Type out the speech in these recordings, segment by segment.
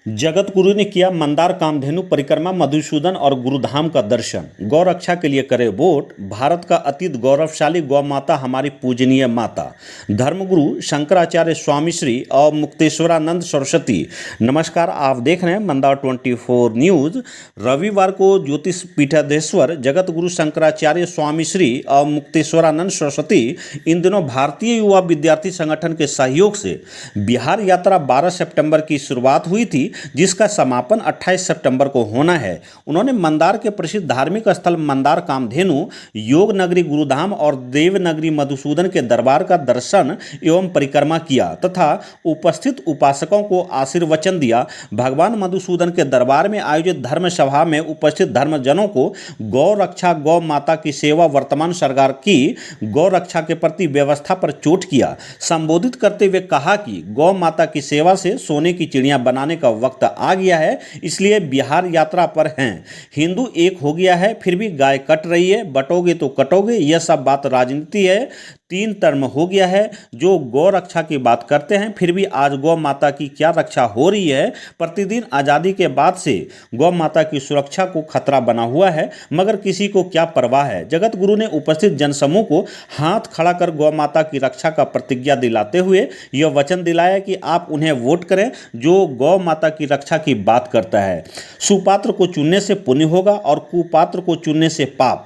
जगत गुरु ने किया मंदार कामधेनु परिक्रमा, मधुसूदन और गुरुधाम का दर्शन। गौ रक्षा के लिए करे वोट, भारत का अतीत गौरवशाली गौ माता हमारी पूजनीय माता। धर्मगुरु शंकराचार्य स्वामी श्री और मुक्तेश्वरानंद सरस्वती। नमस्कार, आप देख रहे हैं मंदार 24 न्यूज। रविवार को ज्योतिष पीठाधीश्वर जगत गुरु शंकराचार्य स्वामी श्री और मुक्तेश्वरानंद सरस्वती इन दिनों भारतीय युवा विद्यार्थी संगठन के सहयोग से बिहार यात्रा 12 सितंबर की शुरुआत हुई थी, जिसका समापन 28 सितंबर को होना है। उन्होंने मंदार के प्रसिद्ध धार्मिक स्थल मंदार कामधेनु, योग नगरी गुरुधाम और देव नगरी मधुसूदन के दरबार का दर्शन एवं परिक्रमा किया तथा उपस्थित उपासकों को आशीर्वचन दिया। भगवान मधुसूदन के दरबार में आयोजित धर्म सभा में उपस्थित धर्मजनों को गौ रक्षा, गौ माता की सेवा, वर्तमान सरकार की गौ रक्षा के प्रति व्यवस्था पर चोट किया। संबोधित करते हुए कहा कि गौ माता की सेवा से सोने की चिड़िया बनाने का वक्त आ गया है, इसलिए बिहार यात्रा पर हैं। हिंदू एक हो गया है, फिर भी गाय कट रही है, बटोगे तो कटोगे, यह सब बात राजनीति है। 3 टर्म हो गया है जो गौ रक्षा की बात करते हैं, फिर भी आज गौ माता की क्या रक्षा हो रही है। प्रतिदिन आज़ादी के बाद से गौ माता की सुरक्षा को खतरा बना हुआ है, मगर किसी को क्या परवाह है। जगत गुरु ने उपस्थित जनसमूह को हाथ खड़ा कर गौ माता की रक्षा का प्रतिज्ञा दिलाते हुए यह वचन दिलाया कि आप उन्हें वोट करें जो गौ माता की रक्षा की बात करता है। सुपात्र को चुनने से पुण्य होगा और कुपात्र को चुनने से पाप।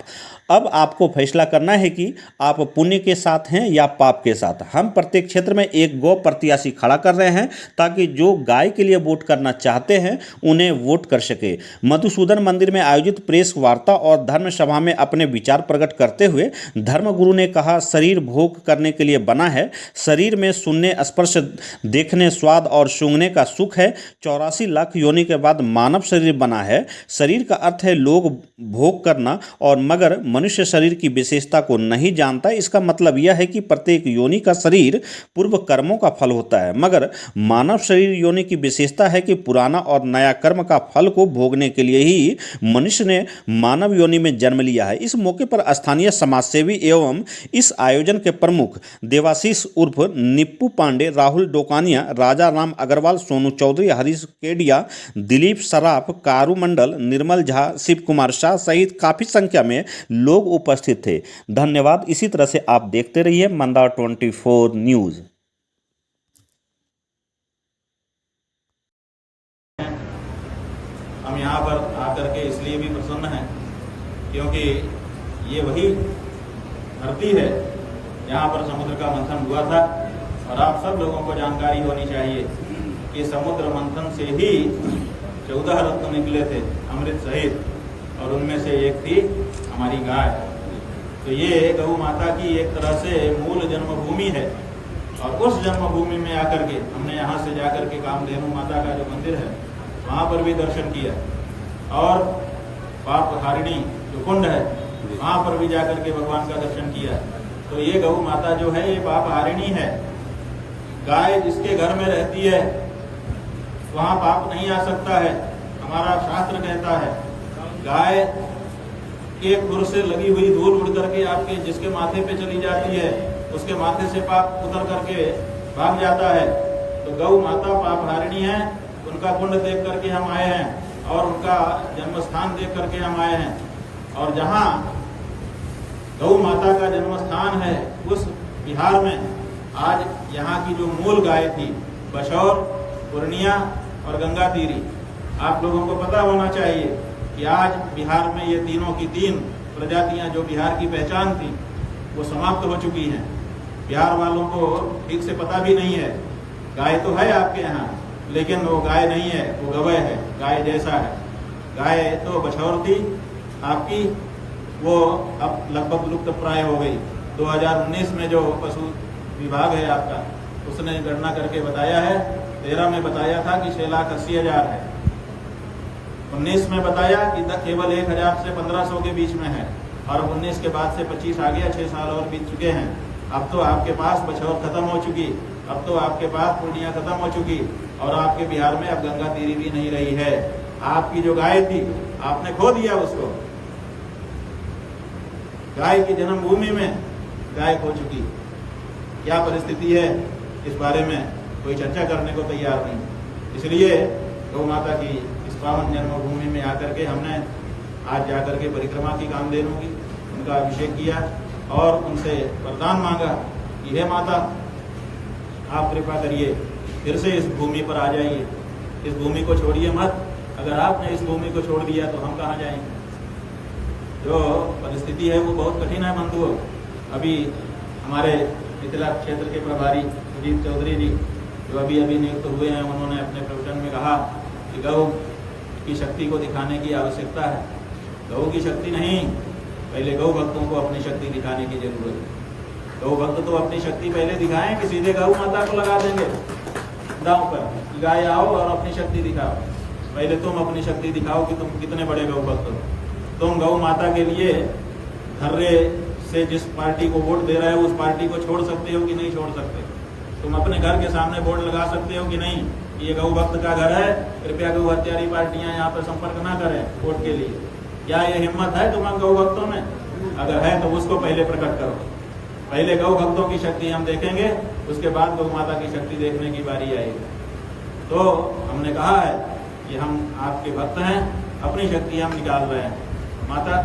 अब आपको फैसला करना है कि आप पुण्य के साथ हैं या पाप के साथ। हम प्रत्येक क्षेत्र में एक गौ प्रत्याशी खड़ा कर रहे हैं ताकि जो गाय के लिए वोट करना चाहते हैं उन्हें वोट कर सके। मधुसूदन मंदिर में आयोजित प्रेस वार्ता और धर्म सभा में अपने विचार प्रकट करते हुए धर्मगुरु ने कहा, शरीर भोग करने के लिए बना है। शरीर में सुनने, स्पर्श, देखने, स्वाद और सूंघने का सुख है। 84 लाख योनि के बाद मानव शरीर बना है। शरीर का अर्थ है लोग भोग करना, और मगर मनुष्य शरीर की विशेषता को नहीं जानता। इसका मतलब यह है कि प्रत्येक योनि का शरीर पूर्व कर्मों का फल होता है, मगर मानव शरीर योनि की विशेषता है कि पुराना और नया कर्म का फल को भोगने के लिए ही मनुष्य ने मानव योनि में जन्म लिया है। इस मौके पर स्थानीय समाजसेवी एवं इस आयोजन के प्रमुख देवाशीष उर्फ निप्पू पांडे, राहुल डोकानिया, राजा राम अग्रवाल, सोनू चौधरी, हरीश केडिया, दिलीप सराफ, कारू मंडल, निर्मल झा, शिव कुमार शाह सहित काफी संख्या में लोग उपस्थित थे। धन्यवाद। इसी तरह से आप देखते रहिए मंदार 24 न्यूज। हम यहाँ पर आकर के इसलिए भी प्रसन्न हैं क्योंकि ये वही धरती है जहाँ पर समुद्र का मंथन हुआ था, और आप सब लोगों को जानकारी होनी चाहिए कि समुद्र मंथन से ही 14 रत्न निकले थे अमृत सहित, और उनमें से एक थी हमारी गाय। तो ये गौ माता की एक तरह से मूल जन्मभूमि है, और उस जन्मभूमि में आकर के हमने यहाँ से जाकर के कामधेनु माता का जो मंदिर है वहाँ पर भी दर्शन किया, और पाप हारिणी जो कुंड है वहाँ पर भी जाकर के भगवान का दर्शन किया। तो ये गौ माता जो है ये पाप हारिणी है। गाय जिसके घर में रहती है वहाँ पाप नहीं आ सकता है। हमारा शास्त्र कहता है गाय के खुर से लगी हुई धूल उड़ करके आपके जिसके माथे पे चली जाती है उसके माथे से पाप उतर करके भाग जाता है। तो गौ माता पाप हारिणी है, उनका कुंड देख करके हम आए हैं और उनका जन्म स्थान देख करके हम आए हैं। और जहाँ गौ माता का जन्म स्थान है उस बिहार में आज यहाँ की जो मूल गाय थी बशौर, पूर्णिया और गंगा तीरी, आप लोगों को पता होना चाहिए कि आज बिहार में ये तीनों की 3 प्रजातियां जो बिहार की पहचान थी वो समाप्त हो चुकी हैं। बिहार वालों को ठीक से पता भी नहीं है। गाय तो है आपके यहाँ, लेकिन वो गाय नहीं है, वो गवय है, गाय जैसा है। गाय तो बछौर थी आपकी, वो अब लगभग लुप्त प्राय हो गई। 2019 में जो पशु विभाग है आपका, उसने गणना करके बताया है, 13 में बताया था कि 6,80,000 है, 19 में बताया कि केवल 1,000 से 1,500 के बीच में है, और 19 के बाद से 25 आ गया, 6 साल और बीत चुके हैं। अब तो आपके पास बछौर खत्म हो चुकी, अब तो आपके पास पूर्णिया खत्म हो चुकी, और आपके बिहार में अब गंगा तीरी भी नहीं रही है। आपकी जो गाय थी आपने खो दिया उसको। गाय की जन्मभूमि में गाय खो चुकी। क्या परिस्थिति है इस बारे में कोई चर्चा करने को तैयार नहीं। इसलिए गौ माता की इस पावन जन्मभूमि में आकर के हमने आज जाकर के परिक्रमा की कामधेनु की उनका अभिषेक किया और उनसे वरदान मांगा कि हे माता, आप कृपा करिए, फिर से इस भूमि पर आ जाइए, इस भूमि को छोड़िए मत। अगर आपने इस भूमि को छोड़ दिया तो हम कहाँ जाएंगे। जो परिस्थिति है वो बहुत कठिन है बंधुओं। अभी हमारे मिथिला क्षेत्र के प्रभारी सुजीत चौधरी जी जो अभी नियुक्त हुए हैं, उन्होंने अपने प्रवचन में कहा कि गौ की शक्ति को दिखाने की आवश्यकता है। गौ की शक्ति नहीं, पहले गौ भक्तों को अपनी शक्ति दिखाने की जरूरत है। गौ भक्त तो अपनी शक्ति पहले दिखाएं कि सीधे गौ माता को लगा देंगे दांव पर, गाय आओ और अपनी शक्ति दिखाओ। पहले तुम अपनी शक्ति दिखाओ कि तुम कितने बड़े गौ भक्त हो। तुम गौ माता के लिए धर्रे से जिस पार्टी को वोट दे रहे हो उस पार्टी को छोड़ सकते हो कि नहीं छोड़ सकते। तुम अपने घर के सामने बोर्ड लगा सकते हो कि नहीं, ये गौ भक्त का घर है, कृपया गौ हत्यारी पार्टियां यहाँ पर संपर्क ना करें वोट के लिए। क्या ये हिम्मत है तुम्हारे गौ भक्तों में? अगर है तो उसको पहले प्रकट करो। पहले गौ भक्तों की शक्ति हम देखेंगे, उसके बाद गौ माता की शक्ति देखने की बारी आएगी। तो हमने कहा है कि हम आपके भक्त हैं, अपनी शक्ति हम निकाल रहे हैं। माता